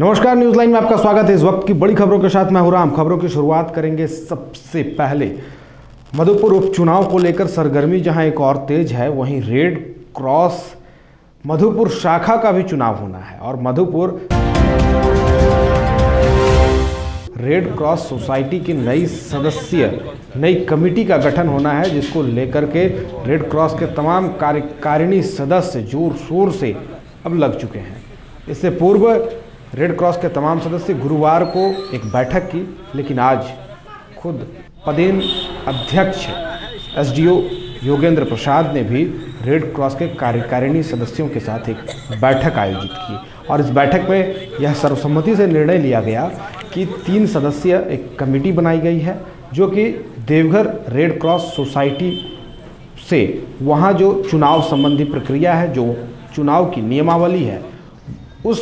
नमस्कार, news line में आपका स्वागत है। इस वक्त की बड़ी खबरों के साथ मैं हूं राम। खबरों की शुरुआत करेंगे सबसे पहले मधुपुर उपचुनाव को लेकर सरगर्मी जहां एक और तेज है, वहीं रेड क्रॉस मधुपुर शाखा का भी चुनाव होना है और मधुपुर रेड क्रॉस सोसाइटी की नई कमेटी का गठन होना है, जिसको लेकर के रेड क्रॉस के तमाम कार्यकारिणी सदस्य जोर शोर से अब लग चुके हैं। इससे पूर्व रेड क्रॉस के तमाम सदस्य गुरुवार को एक बैठक की, लेकिन आज खुद पदेन अध्यक्ष एसडीओ योगेंद्र प्रसाद ने भी रेड क्रॉस के कार्यकारिणी सदस्यों के साथ एक बैठक आयोजित की और इस बैठक में यह सर्वसम्मति से निर्णय लिया गया कि 3 सदस्यीय एक कमेटी बनाई गई है, जो कि देवघर रेड क्रॉस सोसाइटी से वहाँ जो चुनाव संबंधी प्रक्रिया है, जो चुनाव की नियमावली है, उस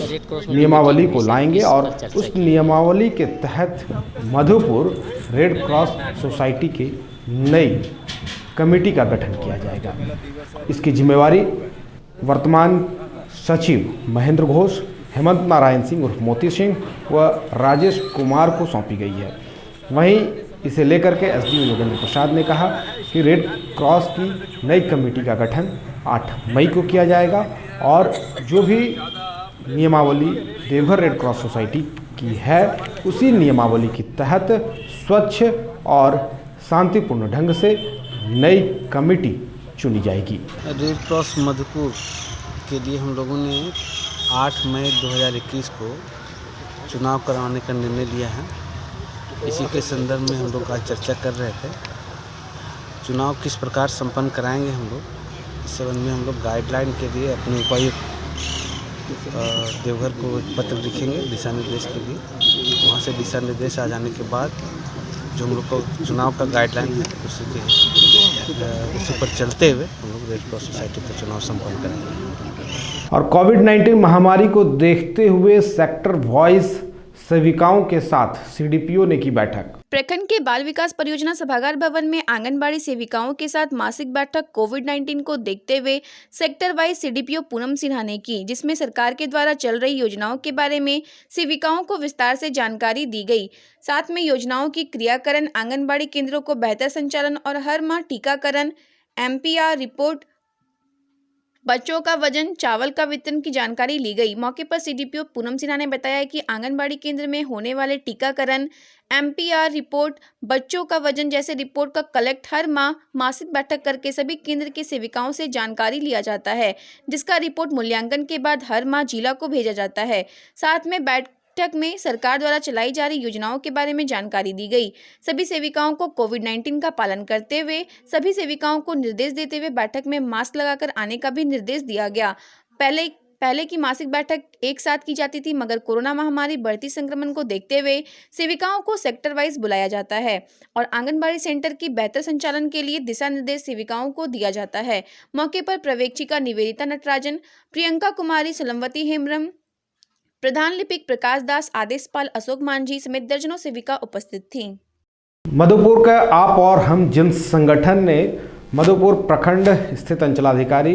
नियमावली को लाएंगे और उस नियमावली के तहत मधुपुर रेड क्रॉस सोसाइटी की नई कमेटी का गठन किया जाएगा। इसकी जिम्मेवारी वर्तमान सचिव महेंद्र घोष, हेमंत नारायण सिंह उर्फ मोती सिंह व राजेश कुमार को सौंपी गई है। वहीं इसे लेकर के एसडीओ योगेंद्र प्रसाद ने कहा कि रेड क्रॉस की नई कमेटी का गठन 8 मई को किया जाएगा और जो भी नियमावली देवघर रेड क्रॉस सोसाइटी की है, उसी नियमावली के तहत स्वच्छ और शांतिपूर्ण ढंग से नई कमेटी चुनी जाएगी। रेड क्रॉस मधुपुर के लिए हम लोगों ने 8 मई 2021 को चुनाव करवाने का निर्णय लिया है। इसी के संदर्भ में हम लोग आज चर्चा कर रहे थे। चुनाव किस प्रकार संपन्न कराएंगे हम लोग, इस संबंध में हम लोग गाइडलाइन के लिए अपने उपायुक्त देवघर को पत्र लिखेंगे दिशा निर्देश के लिए। वहाँ से दिशा निर्देश आ जाने के बाद जो हम लोग को चुनाव का गाइडलाइन है उसी पर चलते हुए हम लोग रेड क्रॉस सोसाइटी पर चुनाव संपन्न करेंगे। और कोविड-19 महामारी को देखते हुए सेक्टर वॉइस सेविकाओं के साथ सीडीपीओ ने की बैठक। प्रखंड के बाल विकास परियोजना सभागार भवन में आंगनबाड़ी सेविकाओं के साथ मासिक बैठक कोविड-19 को देखते हुए sector wise CDPO Poonam Sinha ने की, जिसमें सरकार के द्वारा चल रही योजनाओं के बारे में सेविकाओं को विस्तार से जानकारी दी गई। साथ में योजनाओं की क्रियाकरण, आंगनबाड़ी केंद्रों को बेहतर संचालन और हर माह टीकाकरण, एमपीआर रिपोर्ट, बच्चों का वजन, चावल का वितरण की जानकारी ली गई। मौके पर सीडीपीओ पूनम सिन्हा ने बताया कि आंगनबाड़ी केंद्र में होने वाले टीकाकरण, एमपीआर रिपोर्ट, बच्चों का वजन जैसे रिपोर्ट का कलेक्ट हर माह मासिक बैठक करके सभी केंद्र के सेविकाओं से जानकारी लिया जाता है, जिसका रिपोर्ट मूल्यांकन के बाद हर माह जिला को भेजा जाता है। साथ में बैठक में सरकार द्वारा चलाई जा रही योजनाओं के बारे में जानकारी दी गई। सभी सेविकाओं को कोविड-19 का पालन करते हुए सभी सेविकाओं को निर्देश देते हुए बैठक में मास्क लगाकर आने का भी निर्देश दिया गया। पहले की मासिक बैठक एक साथ की जाती थी, मगर कोरोना महामारी बढ़ती संक्रमण को देखते हुए सेविकाओं को सेक्टर वाइज बुलाया जाता है और आंगनबाड़ी सेंटर की बेहतर संचालन के लिए दिशा निर्देश सेविकाओं को दिया जाता है। मौके पर पर्यवेक्षिका निवेदिता नटराजन, प्रियंका कुमारी, सलमवती हेम्ब्रम, प्रधान लिपिक प्रकाश दास, आदेशपाल अशोक मांझी समेत दर्जनों सेविका उपस्थित थीं। मधुपुर का आप और हम जन संगठन ने मधुपुर प्रखंड स्थित अंचलाधिकारी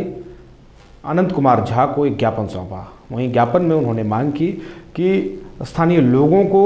अनंत कुमार झा को एक ज्ञापन सौंपा। वहीं ज्ञापन में उन्होंने मांग की कि स्थानीय लोगों को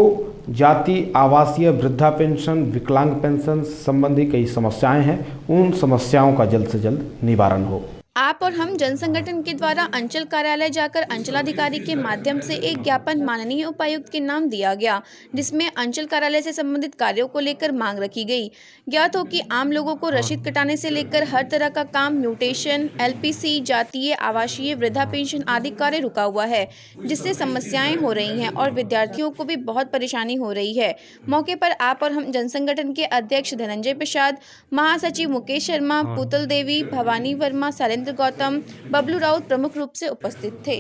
जाति, आवासीय, वृद्धा पेंशन, विकलांग पेंशन संबंधी कई समस्याएं हैं, उन समस्याओं का जल्द से जल्द निवारण हो। आप और हम जन संगठन के द्वारा अंचल कार्यालय जाकर अंचलाधिकारी के माध्यम से एक ज्ञापन माननीय उपायुक्त के नाम दिया गया, जिसमें अंचल कार्यालय से संबंधित कार्यों को लेकर मांग रखी गई। ज्ञात हो कि आम लोगों को रसीद कटाने से लेकर हर तरह का काम, म्यूटेशन, एलपीसी, जातीय, आवासीय, वृद्धा पेंशन आदि कार्य रुका हुआ है, जिससे समस्याएं हो रही हैं और विद्यार्थियों को भी बहुत परेशानी हो रही है। मौके पर आप और हम जन संगठन के अध्यक्ष धनंजय प्रसाद, महासचिव मुकेश शर्मा, पुतल देवी, भवानी वर्मा, गौतम, बबलू राउत प्रमुख रूप से उपस्थित थे।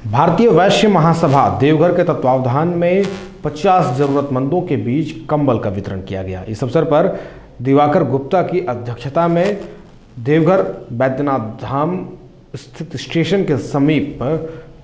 भारतीय वैश्य महासभा देवघर के तत्वावधान में 50 जरूरतमंदों के बीच कंबल का वितरण किया गया। इस अवसर पर दिवाकर गुप्ता की अध्यक्षता में देवघर बैद्यनाथ धाम स्थित स्टेशन के समीप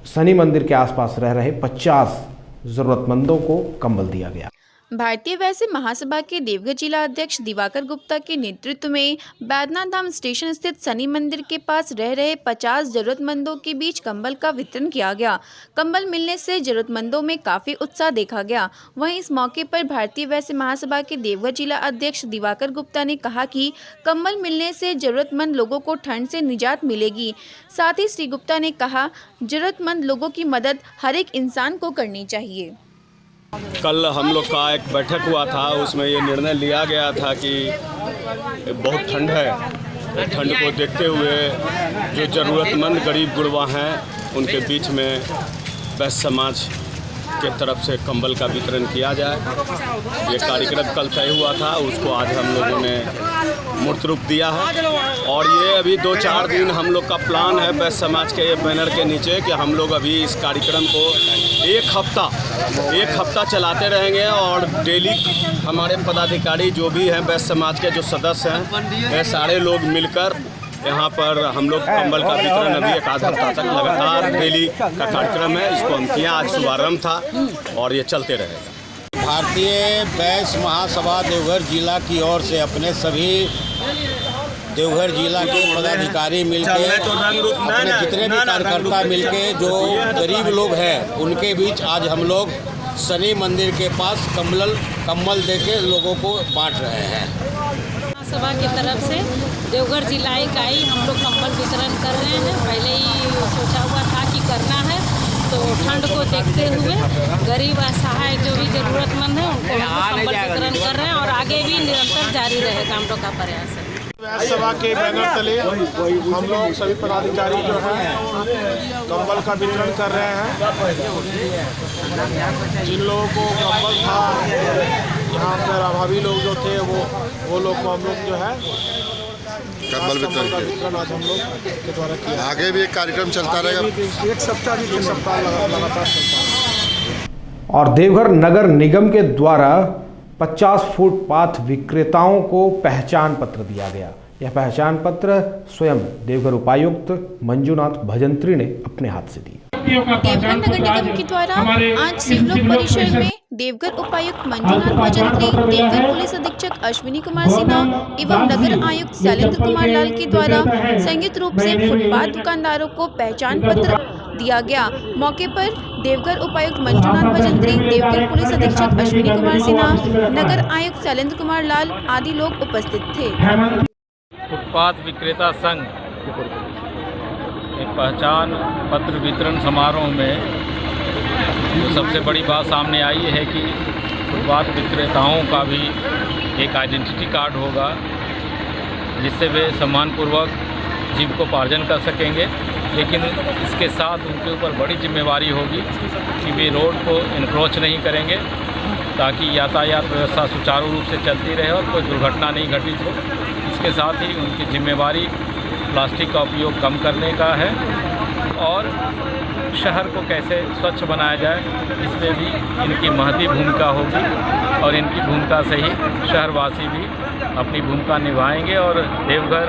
शनि मंदिर के आसपास रह रहे 50 जरूरतमंदों को कंबल दिया गया। भारतीय वैश्य महासभा के देवघर जिला अध्यक्ष दिवाकर गुप्ता के नेतृत्व में बैद्यनाथ धाम स्टेशन स्थित शनि मंदिर के पास रह रहे 50 जरूरतमंदों के बीच कंबल का वितरण किया गया। कंबल मिलने से जरूरतमंदों में काफी उत्साह देखा गया। वहीं इस मौके पर भारतीय वैश्य महासभा के देवघर जिला अध्यक्ष दिवाकर गुप्ता ने कहा कि कंबल मिलने से जरूरतमंद लोगों को ठंड से निजात मिलेगी। साथ ही श्री गुप्ता ने कहा, जरूरतमंद लोगों की मदद हर एक इंसान को करनी चाहिए। कल हम लोग का एक बैठक हुआ था, उसमें ये निर्णय लिया गया था कि बहुत ठंड है, ठंड को देखते हुए जो ज़रूरतमंद गरीब गुरबा हैं उनके बीच में वैश्य समाज के तरफ से कंबल का वितरण किया जाए। ये कार्यक्रम कल तय हुआ था, उसको आज हम लोगों ने मूर्त रूप दिया है। और ये अभी 2-4 दिन हम लोग का प्लान है वैश्य समाज के बैनर के नीचे कि हम लोग अभी इस कार्यक्रम को एक हफ्ता चलाते रहेंगे और डेली हमारे पदाधिकारी जो भी हैं वैश्य समाज के जो सदस्य हैं वे सारे लोग मिलकर यहाँ पर हम लोग कंबल का वितरण अभी एक आध हफ्ता तक लगातार डेली का कार्यक्रम है। इसको हम किया, आज शुभारम्भ था और ये चलते रहेगा। भारतीय वैश्य महासभा देवघर जिला की ओर से अपने सभी देवघर जिला के पदाधिकारी मिलके अपने जितने भी कार्यकर्ता मिलके जो गरीब लोग हैं उनके बीच आज हम लोग शनि मंदिर के पास कम्बल देके लोगों को बांट रहे हैं। सभा की तरफ से देवघर जिला इकाई हम लोग कंबल वितरण कर रहे हैं। पहले ही सोचा हुआ था कि करना है, तो ठंड को देखते हुए गरीब असहाय जो भी ज़रूरतमंद है उनको कंबल वितरण कर रहे हैं और आगे भी निरंतर जारी रहेगा हम लोग का प्रयास है। वैश्य सभा के बैनर तले हम लोग सभी पदाधिकारी जो हैं कंबल का वितरण कर रहे हैं। जिन लोगों को कंबल था, यहाँ पर अभावी लोग जो थे वो लोग को हम लोग जो है कंबल वितरण आज हम लोग के द्वारा किया। आगे भी एक कार्यक्रम चलता रहेगा, एक सप्ताह लगातार चलता है। और देवघर नगर निगम के द्वारा 50 फुटपाथ विक्रेताओं को पहचान पत्र दिया गया। यह पहचान पत्र स्वयं देवघर उपायुक्त मंजुनाथ भजंत्री ने अपने हाथ से दी। देवघर नगर निगम के द्वारा आज शिवलोक परिसर में देवघर उपायुक्त मंजुनाथ भजंत्री, देवघर पुलिस अधीक्षक अश्विनी कुमार सिन्हा एवं नगर आयुक्त शैलेंद्र कुमार लाल के द्वारा संयुक्त रूप से फुटपाथ दुकानदारों को पहचान पत्र दिया गया। मौके पर देवघर उपायुक्त मंजुनाथ भजंत्री, देवघर पुलिस अधीक्षक अश्विनी कुमार सिन्हा, नगर आयुक्त शैलेंद्र कुमार लाल आदि लोग उपस्थित थे। फुटपाथ विक्रेता संघ एक पहचान पत्र वितरण समारोह में जो सबसे बड़ी बात सामने आई है कि फुटपाथ विक्रेताओं का भी एक आइडेंटिटी कार्ड होगा, जिससे वे सम्मानपूर्वक जीविकोपार्जन कर सकेंगे। लेकिन इसके साथ उनके ऊपर बड़ी जिम्मेवारी होगी कि वे रोड को इनक्रोच नहीं करेंगे, ताकि यातायात व्यवस्था सुचारू रूप से चलती रहे और कोई दुर्घटना नहीं घटित हो। इसके साथ ही उनकी जिम्मेवारी प्लास्टिक का उपयोग कम करने का है और शहर को कैसे स्वच्छ बनाया जाए, इसमें भी इनकी महती भूमिका होगी और इनकी भूमिका से ही शहरवासी भी अपनी भूमिका निभाएंगे और देवघर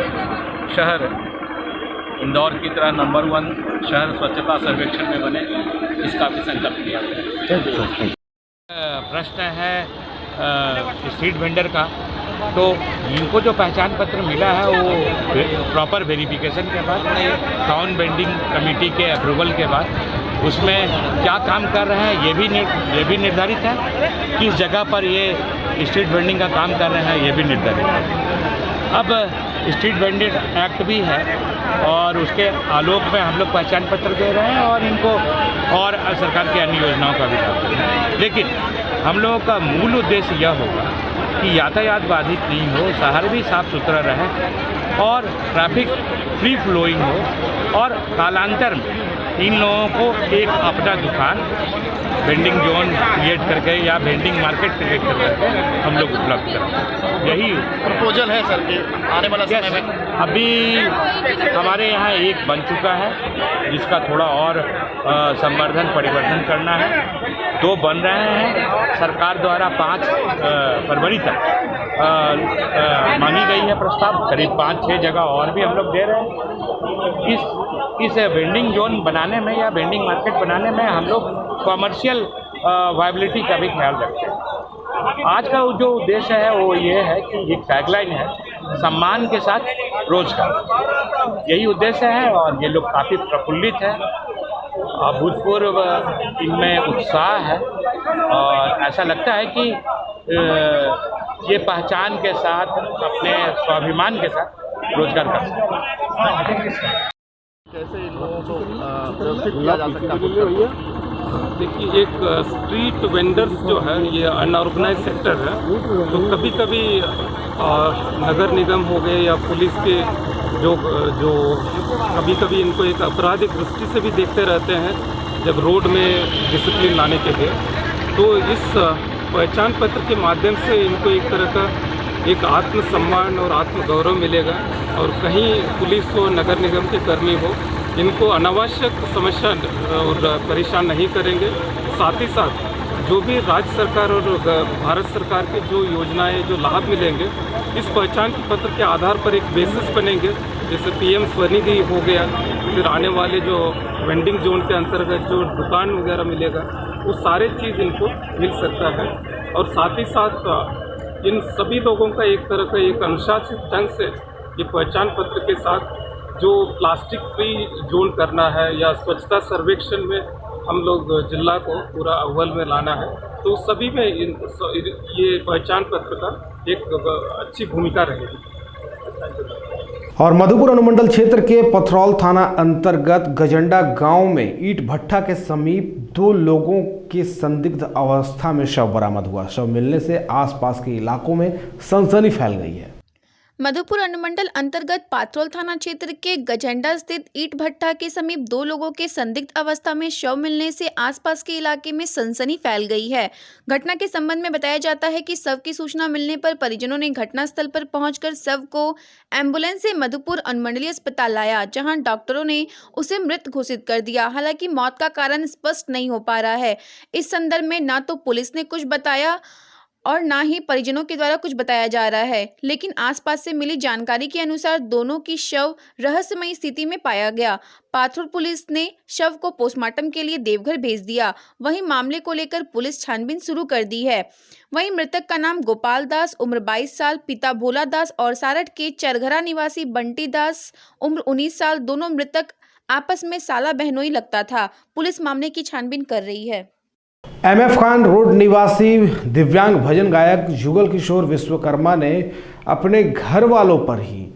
शहर इंदौर की तरह नंबर 1 शहर स्वच्छता सर्वेक्षण में बने, इसका भी संकल्प लिया गया। प्रश्न है स्ट्रीट वेंडर का, तो इनको जो पहचान पत्र मिला है वो प्रॉपर वेरिफिकेशन के बाद, टाउन वेंडिंग कमेटी के अप्रूवल के बाद उसमें क्या काम कर रहे हैं ये भी निर्धारित है, किस जगह पर ये स्ट्रीट वेंडिंग का काम कर रहे हैं ये भी निर्धारित है। अब स्ट्रीट वेंडिंग एक्ट भी है और उसके आलोक में हम लोग पहचान पत्र दे रहे हैं और इनको और सरकार की अन्य योजनाओं का भी लाभ दे रहे हैं। लेकिन हम लोगों का मूल उद्देश्य यह होगा कि यातायात बाधित नहीं हो, शहर भी साफ सुथरा रहे और ट्रैफिक फ्री फ्लोइंग हो और कालांतर में इन लोगों को एक अपना दुकान वेंडिंग जोन क्रिएट करके या वेंडिंग मार्केट क्रिएट करके हम लोग उपलब्ध करें। यही प्रपोजल है सर कि आने वाला समय में अभी हमारे यहाँ एक बन चुका है जिसका थोड़ा और संवर्धन परिवर्धन करना है। 2 बन रहे हैं, सरकार द्वारा 5 फरवरी तक मांगी गई है प्रस्ताव, करीब 5-6 जगह और भी हम लोग दे रहे हैं। इस वेंडिंग जोन बनाने में या वेंडिंग मार्केट बनाने में हम लोग कॉमर्शियल वायबिलिटी का भी ख्याल रखते हैं। आज का जो उद्देश्य है वो ये है कि एक टैगलाइन है, सम्मान के साथ रोजगार, यही उद्देश्य है। और ये लोग काफ़ी प्रफुल्लित है, अभूतपूर्व इनमें उत्साह है और ऐसा लगता है कि ये पहचान के साथ, अपने स्वाभिमान के साथ रोजगार कर सकते हैं। कैसे इन लोगों को व्यवस्थित किया जा सकता है? देखिए, एक स्ट्रीट वेंडर्स जो है ये अनऑर्गेनाइज सेक्टर है, तो कभी कभी नगर निगम हो गए या पुलिस के जो कभी कभी इनको एक आपराधिक दृष्टि से भी देखते रहते हैं जब रोड में डिसिप्लिन लाने के लिए। तो इस पहचान पत्र के माध्यम से इनको एक तरह का एक आत्मसम्मान और आत्मगौरव मिलेगा और कहीं पुलिस हो, नगर निगम के कर्मी हो, इनको अनावश्यक समस्या और परेशान नहीं करेंगे। साथ ही साथ जो भी राज्य सरकार और भारत सरकार की जो योजनाएं, जो लाभ मिलेंगे, इस पहचान पत्र के आधार पर एक बेसिस बनेंगे। जैसे PM स्वनिधि हो गया, फिर आने वाले जो वेंडिंग जोन के अंतर्गत जो दुकान वगैरह मिलेगा, वो सारे चीज़ इनको मिल सकता है। और साथ ही साथ इन सभी लोगों का एक तरह का एक अनुशासित ढंग से ये पहचान पत्र के साथ जो प्लास्टिक फ्री जोन करना है या स्वच्छता सर्वेक्षण में हम लोग जिला को पूरा अव्वल में लाना है, तो सभी में ये पहचान पत्र का एक अच्छी भूमिका रहेगी। और मधुपुर अनुमंडल क्षेत्र के पथरौल थाना अंतर्गत गजंडा गांव में ईंट भट्ठा के समीप 2 लोगों के संदिग्ध अवस्था में शव बरामद हुआ। शव मिलने से आसपास के इलाकों में सनसनी फैल गई है। मधुपुर अनुमंडल अंतर्गत पाथरौल थाना क्षेत्र के गजंडा स्थित ईंट भट्ठा के समीप 2 लोगों के संदिग्ध अवस्था में शव मिलने से आसपास के इलाके में सनसनी फैल गई है। घटना के संबंध में बताया जाता है कि शव की सूचना मिलने पर परिजनों ने घटनास्थल पर पहुंचकर शव को एम्बुलेंस से मधुपुर अनुमंडलीय अस्पताल लाया, जहां डॉक्टरों ने उसे मृत घोषित कर दिया। हालांकि मौत का कारण स्पष्ट नहीं हो पा रहा है। इस संदर्भ में न तो पुलिस ने कुछ बताया और ना ही परिजनों के द्वारा कुछ बताया जा रहा है, लेकिन आसपास से मिली जानकारी के अनुसार दोनों की शव रहस्यमयी स्थिति में पाया गया। पाथरौल पुलिस ने शव को पोस्टमार्टम के लिए देवघर भेज दिया। वहीं मामले को लेकर पुलिस छानबीन शुरू कर दी है। वहीं मृतक का नाम गोपाल दास, उम्र 22 साल, पिता भोला दास और सारठ के चरघरा निवासी बंटी दास, उम्र 19 साल, दोनों मृतक आपस में साला बहनोई लगता था। पुलिस मामले की छानबीन कर रही है। MF खान रोड निवासी दिव्यांग भजन गायक जुगल किशोर विश्वकर्मा ने अपने घर वालों पर ही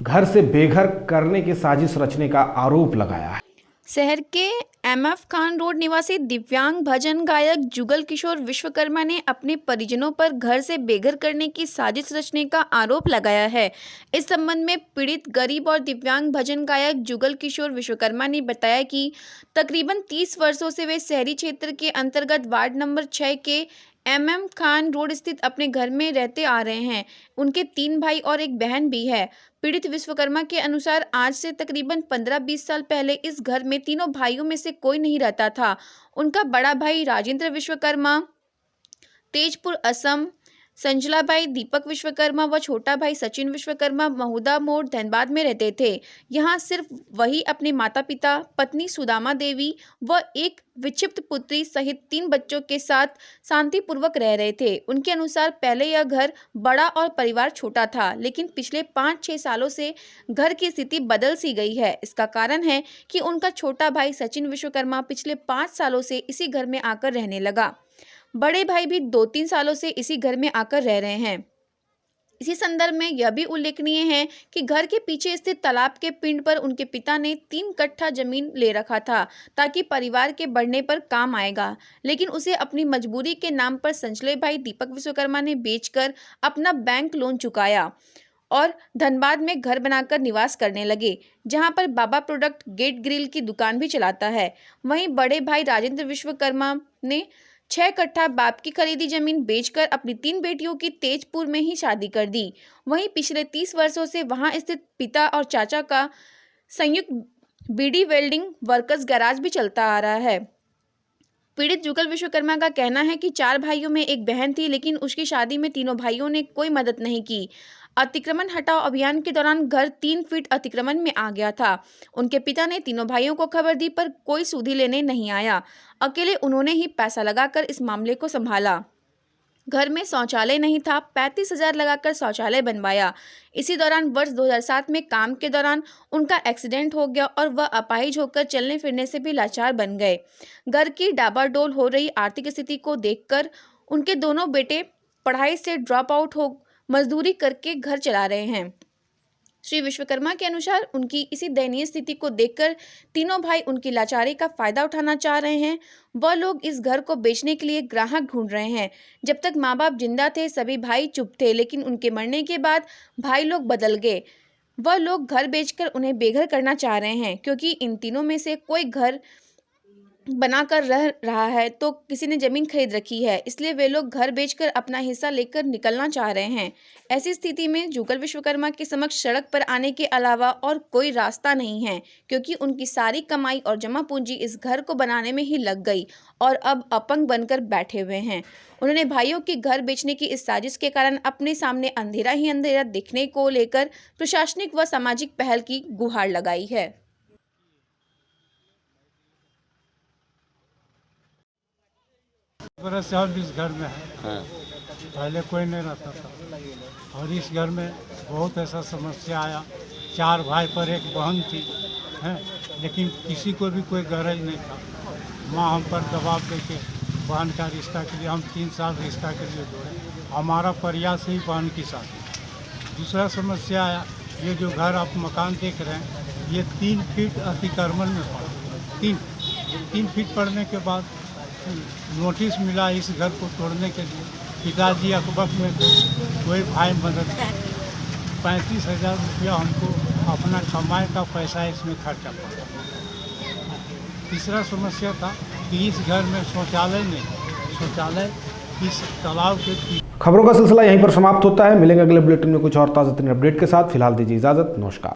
घर से बेघर करने की साजिश रचने का आरोप लगाया है। शहर के MF खान रोड निवासी दिव्यांग भजन गायक जुगल किशोर विश्वकर्मा ने अपने परिजनों पर घर से बेघर करने की साजिश रचने का आरोप लगाया है। इस संबंध में पीड़ित गरीब और दिव्यांग भजन गायक जुगल किशोर विश्वकर्मा ने बताया कि तकरीबन 30 वर्षों से वे शहरी क्षेत्र के अंतर्गत वार्ड नंबर 6 के MM खान रोड स्थित अपने घर में रहते आ रहे हैं। उनके 3 भाई और एक बहन भी है। पीड़ित विश्वकर्मा के अनुसार आज से तकरीबन 15-20 साल पहले इस घर में तीनों भाइयों में से कोई नहीं रहता था। उनका बड़ा भाई राजेंद्र विश्वकर्मा तेजपुर असम, संजला भाई दीपक विश्वकर्मा व छोटा भाई सचिन विश्वकर्मा महुदा मोड़ धनबाद में रहते थे। यहाँ सिर्फ वही अपने माता पिता, पत्नी सुदामा देवी व एक विक्षिप्त पुत्री सहित 3 बच्चों के साथ शांतिपूर्वक रह रहे थे। उनके अनुसार पहले यह घर बड़ा और परिवार छोटा था, लेकिन पिछले 5-6 सालों से घर की स्थिति बदल सी गई है। इसका कारण है कि उनका छोटा भाई सचिन विश्वकर्मा पिछले 5 सालों से इसी घर में आकर रहने लगा। बड़े भाई भी 2-3 सालों से इसी घर में आकर रह रहे हैं। इसी संदर्भ में यह भी उल्लेखनीय है कि घर के पीछे स्थित तालाब के पिंड पर उनके पिता ने 3 कट्ठा जमीन ले रखा था ताकि परिवार के बढ़ने पर काम आएगा, लेकिन उसे अपनी मजबूरी के नाम पर संजले भाई दीपक विश्वकर्मा ने बेचकर अपना बैंक लोन चुकाया और धनबाद में घर बनाकर निवास करने लगे, जहां पर बाबा प्रोडक्ट गेट ग्रिल की दुकान भी चलाता है। वहीं बड़े भाई राजेंद्र विश्वकर्मा ने 6 कट्ठा बाप की खरीदी जमीन बेचकर अपनी 3 बेटियों की तेजपुर में ही शादी कर दी। वहीं पिछले 30 वर्षों से वहां स्थित पिता और चाचा का संयुक्त बीडी वेल्डिंग वर्कर्स गैराज भी चलता आ रहा है। पीड़ित जुगल विश्वकर्मा का कहना है कि 4 भाइयों में एक बहन थी, लेकिन उसकी शादी में तीनों भाइयों ने कोई मदद नहीं की। अतिक्रमण हटाओ अभियान के दौरान घर 3 फीट अतिक्रमण में आ गया था। उनके पिता ने तीनों भाइयों को खबर दी पर कोई सुधि लेने नहीं आया। अकेले उन्होंने ही पैसा लगाकर इस मामले को संभाला। घर में शौचालय नहीं था, 35,000 लगाकर शौचालय बनवाया। इसी दौरान वर्ष 2007 में काम के दौरान उनका एक्सीडेंट हो गया और वह अपाहिज होकर चलने फिरने से भी लाचार बन गए। घर की डाबाडोल हो रही आर्थिक स्थिति को देखकर उनके दोनों बेटे पढ़ाई से ड्रॉप आउट हो मजदूरी करके घर चला रहे हैं। श्री विश्वकर्मा के अनुसार उनकी इसी दयनीय स्थिति को देखकर तीनों भाई उनकी लाचारी का फायदा उठाना चाह रहे हैं। वह लोग इस घर को बेचने के लिए ग्राहक ढूंढ रहे हैं। जब तक माँ बाप जिंदा थे सभी भाई चुप थे, लेकिन उनके मरने के बाद भाई लोग बदल गए। वह लोग घर बेचकर उन्हें बेघर करना चाह रहे हैं, क्योंकि इन तीनों में से कोई घर बनाकर रह रहा है तो किसी ने जमीन खरीद रखी है, इसलिए वे लोग घर बेचकर अपना हिस्सा लेकर निकलना चाह रहे हैं। ऐसी स्थिति में जुगल विश्वकर्मा के समक्ष सड़क पर आने के अलावा और कोई रास्ता नहीं है, क्योंकि उनकी सारी कमाई और जमा पूंजी इस घर को बनाने में ही लग गई और अब अपंग बनकर बैठे हुए हैं। उन्होंने भाइयों की घर बेचने की इस साजिश के कारण अपने सामने अंधेरा ही अंधेरा दिखने को लेकर प्रशासनिक व सामाजिक पहल की गुहार लगाई है। बरस से हम इस घर में है, पहले कोई नहीं रहता था और इस घर में बहुत ऐसा समस्या आया। 4 भाई पर एक बहन थी, हैं, लेकिन किसी को भी कोई गरज नहीं था। माँ हम पर दबाव देके बहन का रिश्ता के लिए हम 3 साल रिश्ता के लिए जोड़े। हमारा प्रयास ही बहन की शादी। दूसरा समस्या आया, ये जो घर आप मकान देख रहे हैं ये 3 फीट अतिक्रमण में पड़ा। 3 फीट पड़ने के बाद नोटिस मिला इस घर को तोड़ने के लिए। पिताजी अकबर में कोई भाई मदद 35,000 रुपया हमको अपना कमाई का पैसा इसमें खर्चा पड़ा। तीसरा समस्या था कि इस घर में शौचालय नहीं, शौचालय इस तालाब के। खबरों का सिलसिला यहीं पर समाप्त होता है। मिलेंगे अगले बुलेटिन में कुछ और ताज़ा अपडेट के साथ। फिलहाल दीजिए इजाज़त। नमस्कार।